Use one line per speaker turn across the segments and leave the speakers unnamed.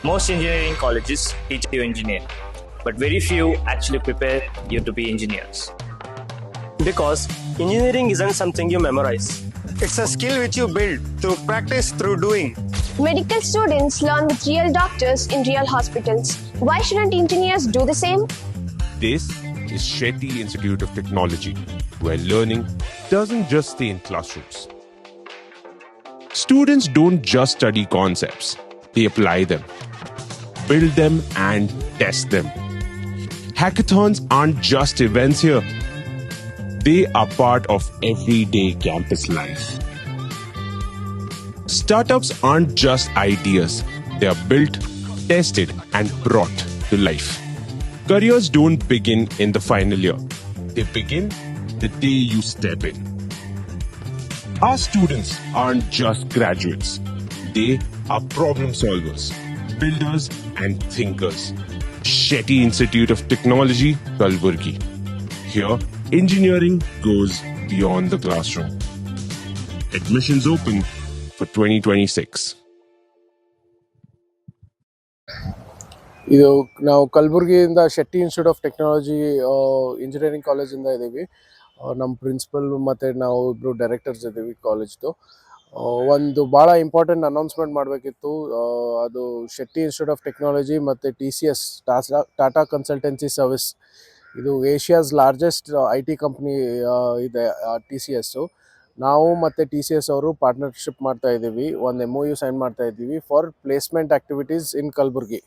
Most engineering colleges teach you engineering, but very few actually prepare you to be engineers.
Because engineering isn't something you memorize.
It's a skill which you build through practice, through doing.
Medical students learn with real doctors in real hospitals. Why shouldn't engineers do the same?
This is Shetty Institute of Technology, where learning doesn't just stay in classrooms. Students don't just study concepts, they apply them, build them, and test them. Hackathons aren't just events here, they are part of everyday campus life. Startups aren't just ideas, they are built, tested, and brought to life. Careers don't begin in the final year, they begin the day you step in. Our students aren't just graduates, they are problem solvers, builders, and thinkers. Shetty Institute of Technology, Kalburgi. Here, engineering goes beyond the classroom. Admissions open for 2026.
ಇದು ನಾವು ಕಲಬುರಗಿಯಿಂದ Shetty institute of technology engineering ಕಾಲೇಜಿಂದ ಇದ್ದೀವಿ. ನಮ್ಮ principal ಮತ್ತು ನಾವು ಇಬ್ಬರು directors ಇದ್ದೀವಿ ಕಾಲೇಜ್ದು. ಒಂದು ಭಾಳ ಇಂಪಾರ್ಟೆಂಟ್ ಅನೌನ್ಸ್ಮೆಂಟ್ ಮಾಡಬೇಕಿತ್ತು. ಅದು ಶೆಟ್ಟಿ ಇನ್ಸ್ಟಿಟ್ಯೂಟ್ ಆಫ್ ಟೆಕ್ನಾಲಜಿ ಮತ್ತು TCS ಟಾಟಾ ಕನ್ಸಲ್ಟೆನ್ಸಿ ಸರ್ವಿಸ್, ಇದು ಏಷ್ಯಾಸ್ ಲಾರ್ಜೆಸ್ಟ್ IT ಕಂಪ್ನಿ ಇದೆ TCS. ನಾವು ಮತ್ತು TCS ಅವರು ಪಾರ್ಟ್ನರ್ಶಿಪ್ ಮಾಡ್ತಾ ಇದ್ದೀವಿ. ಒಂದು MOU ಸೈನ್ ಮಾಡ್ತಾ ಇದ್ದೀವಿ for placement activities in Kalaburagi.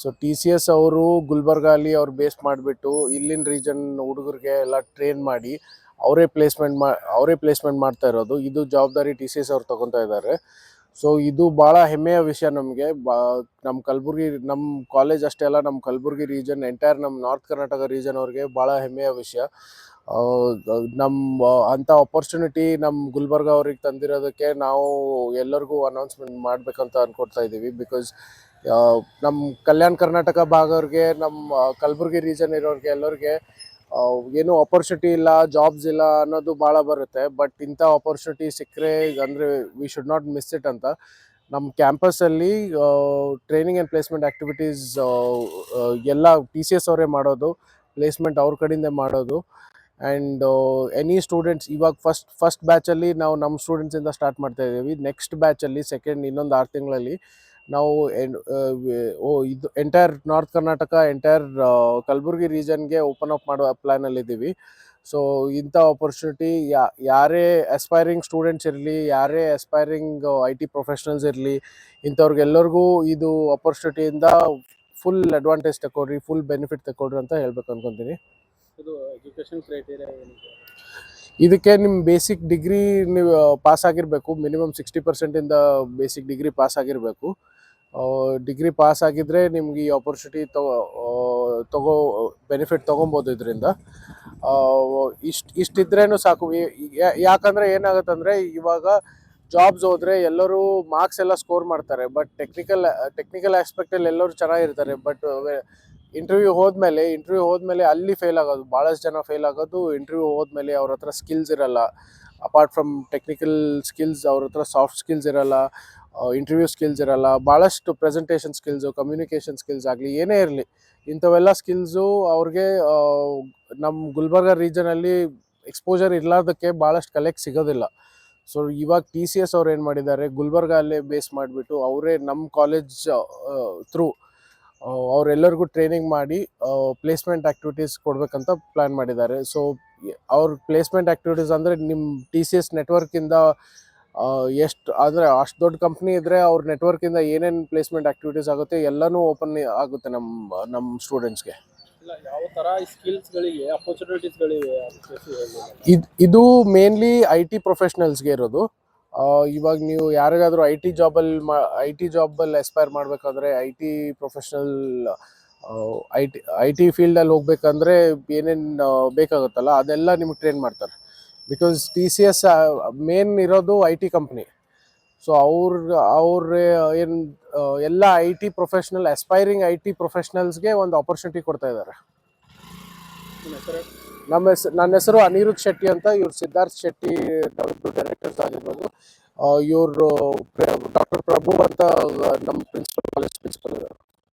So TCS ಅವರು ಗುಲ್ಬರ್ಗಾಲಿ ಅವ್ರು ಬೇಸ್ ಮಾಡಿಬಿಟ್ಟು ಇಲ್ಲಿನ ರೀಜನ್ ಹುಡುಗರಿಗೆ ಎಲ್ಲ ಟ್ರೈನ್ ಮಾಡಿ ಅವರೇ ಪ್ಲೇಸ್ಮೆಂಟ್ ಮಾಡ್ತಾ ಇರೋದು. ಇದು ಜವಾಬ್ದಾರಿ TCS ಅವ್ರು ತೊಗೊತಾ ಇದ್ದಾರೆ. ಸೊ ಇದು ಭಾಳ ಹೆಮ್ಮೆಯ ವಿಷಯ ನಮಗೆ. ನಮ್ಮ ಕಲಬುರ್ಗಿ, ನಮ್ಮ ಕಾಲೇಜ್ ಅಷ್ಟೇ ಅಲ್ಲ, ನಮ್ಮ ಕಲಬುರ್ಗಿ ರೀಜನ್, ಎಂಟೈರ್ ನಮ್ಮ ನಾರ್ತ್ ಕರ್ನಾಟಕ ರೀಜನ್ ಅವ್ರಿಗೆ ಭಾಳ ಹೆಮ್ಮೆಯ ವಿಷಯ. ನಮ್ಮ ಅಂಥ ಆಪರ್ಚುನಿಟಿ ನಮ್ಮ ಗುಲ್ಬರ್ಗ ಅವ್ರಿಗೆ ತಂದಿರೋದಕ್ಕೆ ನಾವು ಎಲ್ಲರಿಗೂ ಅನೌನ್ಸ್ಮೆಂಟ್ ಮಾಡಬೇಕಂತ ಅಂದ್ಕೊಳ್ತಾ ಇದ್ದೀವಿ. ಬಿಕಾಸ್ ನಮ್ಮ ಕಲ್ಯಾಣ ಕರ್ನಾಟಕ ಭಾಗವ್ರಿಗೆ, ನಮ್ಮ ಕಲಬುರ್ಗಿ ರೀಜನ್ ಇರೋರಿಗೆ ಎಲ್ಲರಿಗೆ ಏನೂ ಆಪರ್ಚುನಿಟಿ ಇಲ್ಲ, ಜಾಬ್ಸ್ ಇಲ್ಲ ಅನ್ನೋದು ಭಾಳ ಬರುತ್ತೆ. ಬಟ್ ಇಂಥ ಆಪರ್ಚುನಿಟಿ ಸಿಕ್ಕರೆ ಅಂದರೆ we should not miss it ಅಂತ ನಮ್ಮ ಕ್ಯಾಂಪಸ್ಸಲ್ಲಿ ಟ್ರೈನಿಂಗ್ ಆ್ಯಂಡ್ ಪ್ಲೇಸ್ಮೆಂಟ್ ಆ್ಯಕ್ಟಿವಿಟೀಸ್ ಎಲ್ಲ TCS ಅವರೇ ಮಾಡೋದು, ಪ್ಲೇಸ್ಮೆಂಟ್ ಅವ್ರ ಕಡೆಯಿಂದ ಮಾಡೋದು. ಆ್ಯಂಡ್ ಎನಿ ಸ್ಟೂಡೆಂಟ್ಸ್ ಇವಾಗ ಫಸ್ಟ್ ಬ್ಯಾಚಲ್ಲಿ ನಾವು ನಮ್ಮ ಸ್ಟೂಡೆಂಟ್ಸಿಂದ ಸ್ಟಾರ್ಟ್ ಮಾಡ್ತಾ ಇದ್ದೀವಿ. ನೆಕ್ಸ್ಟ್ ಬ್ಯಾಚಲ್ಲಿ ಇನ್ನೊಂದು 6 ತಿಂಗಳಲ್ಲಿ ನಾವು ಇದು entire north Karnataka, entire Kalaburagi ರೀಜನ್ಗೆ ಓಪನ್ ಅಪ್ ಮಾಡೋ ಪ್ಲ್ಯಾನಲ್ಲಿದ್ದೀವಿ. ಸೊ ಇಂಥ ಆಪರ್ಚುನಿಟಿ ಯಾರೇ ಅಸ್ಪೈರಿಂಗ್ ಸ್ಟೂಡೆಂಟ್ಸ್ ಇರಲಿ, ಯಾರೇ ಅಸ್ಪೈರಿಂಗ್ IT ಪ್ರೊಫೆಷ್ನಲ್ಸ್ ಇರಲಿ, ಇಂಥವ್ರಿಗೆಲ್ಲರಿಗೂ ಇದು ಆಪರ್ಚುನಿಟಿಯಿಂದ ಫುಲ್ ಅಡ್ವಾಂಟೇಜ್ ತಗೊಳ್ರಿ, ಫುಲ್ ಬೆನಿಫಿಟ್ ತಗೊಳ್ರಿ ಅಂತ ಹೇಳ್ಬೇಕು ಅನ್ಕೊತೀನಿ.
ಇದು ಎಜುಕೇಷನ್ ಕ್ರೈಟೀರಿಯಾ ಏನಿದೆ?
ಇದಕ್ಕೆ ನಿಮ್ಮ ಬೇಸಿಕ್ ಡಿಗ್ರಿ ನೀವು ಪಾಸ್ ಆಗಿರಬೇಕು. ಮಿನಿಮಮ್ 60% ಬೇಸಿಕ್ ಡಿಗ್ರಿ ಪಾಸ್ ಆಗಿರಬೇಕು. ಡಿಗ್ರಿ ಪಾಸ್ ಆಗಿದ್ದರೆ ನಿಮ್ಗೆ ಈ ಆಪರ್ಚುನಿಟಿ ಬೆನಿಫಿಟ್ ತೊಗೊಬೋದು. ಇದರಿಂದ ಇಷ್ಟಿದ್ರೇನು ಸಾಕು. ಯಾಕಂದರೆ ಏನಾಗುತ್ತಂದರೆ ಇವಾಗ ಜಾಬ್ಸ್ ಹೋದರೆ ಎಲ್ಲರೂ ಮಾರ್ಕ್ಸ್ ಎಲ್ಲ ಸ್ಕೋರ್ ಮಾಡ್ತಾರೆ, ಬಟ್ ಟೆಕ್ನಿಕಲ್ ಆಸ್ಪೆಕ್ಟಲ್ಲಿ ಎಲ್ಲರೂ ಚೆನ್ನಾಗಿರ್ತಾರೆ. ಬಟ್ ಇಂಟರ್ವ್ಯೂ ಹೋದ್ಮೇಲೆ ಅಲ್ಲಿ ಫೇಲ್ ಆಗೋದು, ಭಾಳಷ್ಟು ಜನ ಫೇಲ್ ಆಗೋದು. ಇಂಟರ್ವ್ಯೂ ಹೋದ್ಮೇಲೆ ಅವ್ರ ಹತ್ರ ಸ್ಕಿಲ್ಸ್ ಇರಲ್ಲ. ಅಪಾರ್ಟ್ ಫ್ರಮ್ ಟೆಕ್ನಿಕಲ್ ಸ್ಕಿಲ್ಸ್ ಅವ್ರ ಹತ್ರ ಸಾಫ್ಟ್ ಸ್ಕಿಲ್ಸ್ ಇರಲ್ಲ, ಇಂಟರ್ವ್ಯೂ ಸ್ಕಿಲ್ಸ್ ಇರಲ್ಲ, ಭಾಳಷ್ಟು ಪ್ರೆಸೆಂಟೇಷನ್ ಸ್ಕಿಲ್ಸು, ಕಮ್ಯುನಿಕೇಷನ್ ಸ್ಕಿಲ್ಸ್ ಆಗಲಿ, ಏನೇ ಇರಲಿ, ಇಂಥವೆಲ್ಲ ಸ್ಕಿಲ್ಸು ಅವ್ರಿಗೆ ನಮ್ಮ ಗುಲ್ಬರ್ಗ ರೀಜನಲ್ಲಿ ಎಕ್ಸ್ಪೋಜರ್ ಇರಲಾರ್ದಕ್ಕೆ ಭಾಳಷ್ಟು ಕಲೆಕ್ಟ್ ಸಿಗೋದಿಲ್ಲ. ಸೊ ಇವಾಗ TCS ಅವ್ರು ಏನು ಮಾಡಿದ್ದಾರೆ, ಗುಲ್ಬರ್ಗಲ್ಲೇ ಬೇಸ್ ಮಾಡಿಬಿಟ್ಟು ಅವರೇ ನಮ್ಮ ಕಾಲೇಜ್ ಥ್ರೂ ಅವರೆಲ್ಲರಿಗೂ ಟ್ರೈನಿಂಗ್ ಮಾಡಿ ಪ್ಲೇಸ್ಮೆಂಟ್ ಆ್ಯಕ್ಟಿವಿಟೀಸ್ ಕೊಡಬೇಕಂತ ಪ್ಲ್ಯಾನ್ ಮಾಡಿದ್ದಾರೆ. ಸೊ ಅವ್ರ ಪ್ಲೇಸ್ಮೆಂಟ್ ಆ್ಯಕ್ಟಿವಿಟೀಸ್ ಅಂದರೆ ನಿಮ್ಮ TCS ನೆಟ್ವರ್ಕಿಂದ ಎಷ್ಟು ಅಂದರೆ ಅಷ್ಟು ದೊಡ್ಡ ಕಂಪ್ನಿ ಇದ್ದರೆ ಅವ್ರ ನೆಟ್ವರ್ಕಿಂದ ಏನೇನು ಪ್ಲೇಸ್ಮೆಂಟ್ ಆ್ಯಕ್ಟಿವಿಟೀಸ್ ಆಗುತ್ತೆ ಎಲ್ಲನೂ ಓಪನ್ ಆಗುತ್ತೆ ನಮ್ಮ ಸ್ಟೂಡೆಂಟ್ಸ್ಗೆ.
ಇಲ್ಲ, ಯಾವ ಥರ ಸ್ಕಿಲ್ಸ್ಗಳಿಗೆ ಅಪರ್ಚುನಿಟೀಸ್ಗಳಿವೆ?
ಇದು ಮೇನ್ಲಿ IT ಪ್ರೊಫೆಷ್ನಲ್ಸ್ಗೆ ಇರೋದು. ಇವಾಗ ನೀವು ಯಾರಿಗಾದರೂ ಐ ಟಿ ಜಾಬಲ್ಲಿ ಎಸ್ಪೈರ್ ಮಾಡಬೇಕಾದ್ರೆ, IT ಪ್ರೊಫೆಷ್ನಲ್ ಐ ಟಿ ಫೀಲ್ಡಲ್ಲಿ ಹೋಗ್ಬೇಕಂದ್ರೆ ಏನೇನು ಬೇಕಾಗುತ್ತಲ್ಲ ಅದೆಲ್ಲ ನಿಮಗೆ ಟ್ರೈನ್ ಮಾಡ್ತಾರೆ. ಬಿಕಾಸ್ TCS ಮೇನ್ ಇರೋದು IT ಕಂಪ್ನಿ. ಸೊ ಅವ್ರ ಏನು ಎಲ್ಲ ಅಸ್ಪೈರಿಂಗ್ IT ಪ್ರೊಫೆಷ್ನಲ್ಸ್ಗೆ ಒಂದು ಆಪರ್ಚುನಿಟಿ ಕೊಡ್ತಾ ಇದ್ದಾರೆ. ನನ್ನ ಹೆಸರು ಅನಿರುದ್ಧ್ ಶೆಟ್ಟಿ ಅಂತ. ಇವ್ರು ಸಿದ್ಧಾರ್ಥ್ ಶೆಟ್ಟಿ ಡೈರೆಕ್ಟರ್ಸ್ ಆಗಿರ್ಬೋದು. ಇವರು ಡಾಕ್ಟರ್ ಪ್ರಭು ಅಂತ ನಮ್ಮ ಕಾಲೇಜ್ ಪ್ರಿನ್ಸಿಪಲ್